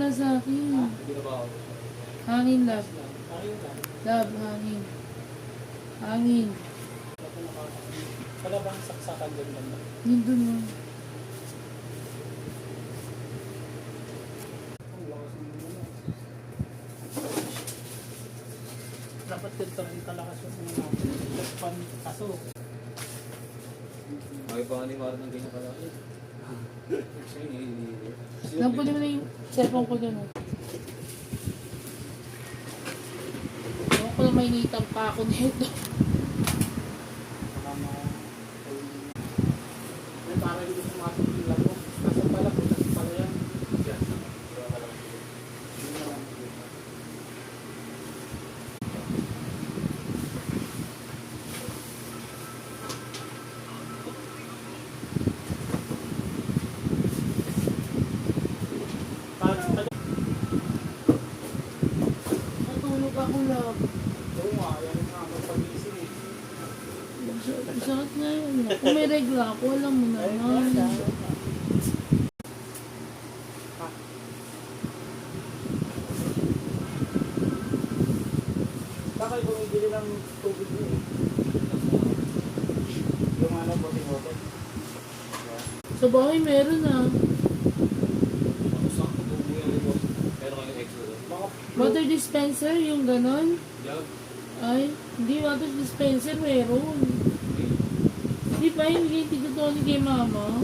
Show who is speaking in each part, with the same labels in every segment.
Speaker 1: wala sa akin.
Speaker 2: Hindi na ba ako?
Speaker 1: Hangin, love.
Speaker 2: Ayun lang.
Speaker 1: Love, hangin. Hangin.
Speaker 2: Wala bang saksakan dyan lang?
Speaker 1: Yun dun mo.
Speaker 2: Dapat ganito rin kalakas yung mga natin. Kaso.
Speaker 3: May pa ni Mara ng ganyan kalaki. Siya hindi.
Speaker 1: Nampuli mo na yung cellphone ko dun. Ewan ko na may nitang pa ako nito.
Speaker 2: May parang hindi sa mga tutulan mo. Nasa pala po, nasa pala yan.
Speaker 1: Natulog ako, love.
Speaker 2: Oo nga, yan nga, magpag-iisip eh.
Speaker 1: Sakit nga yun. Kung may regla ako, alam mo naman.
Speaker 2: Baka bumibili ng tubig mo eh. Yung ano, bote-bote.
Speaker 1: Sa bahay meron ah.
Speaker 3: Ako saan ko tubo yan ito? Pero kayong extra doon.
Speaker 2: Mga
Speaker 1: Water dispenser, yung ganon.
Speaker 3: Jug?
Speaker 1: Ay, hindi water dispenser, meron. Di ba yung bigay tito Tony kay mama?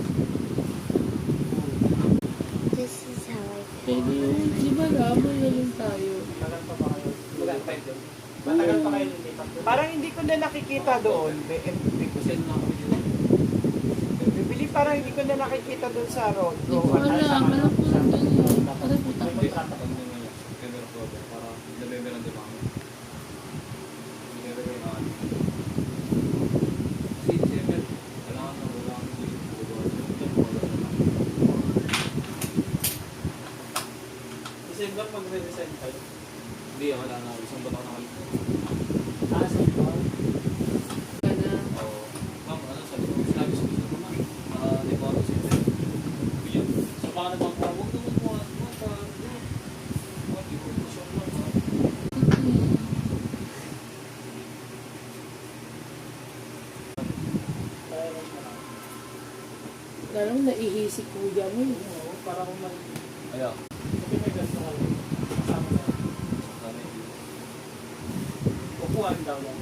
Speaker 4: This is how I feel.
Speaker 1: Pwede yun. Di ba labo na lang tayo?
Speaker 2: tagal pa ba kayo? Magantay doon. Matagal pa kayo lilipat doon. Parang hindi ko na nakikita doon.
Speaker 3: Send na kami dito.
Speaker 2: Bibili parang hindi ko na nakikita doon sa road.
Speaker 1: Hindi ko alam. Alam ko lang doon yun. Aray puta.
Speaker 3: Hindi sa tagal nyo ngayon. Camera program para November ang dimang. Hindi na rin ang kasi December, kailangan na wala kami dito.
Speaker 2: December mag-resign kayo.
Speaker 3: Hindi, wala na. Isang bato na kayo.
Speaker 2: Taas ang bawal.
Speaker 3: Oo. Ma'am, ano sabi ko? Sinabi sa gusto ko na. Di ba ako siya? Bigyan. So, paano bang huwag naman mo? Di ko siya lang.
Speaker 1: Lalong naihi si kuya mo.
Speaker 2: Oo, para kung may...
Speaker 3: Ayaw.
Speaker 2: Kasi may gasto kayo. Kasama na.
Speaker 3: Kami.
Speaker 2: Upuan daw yan.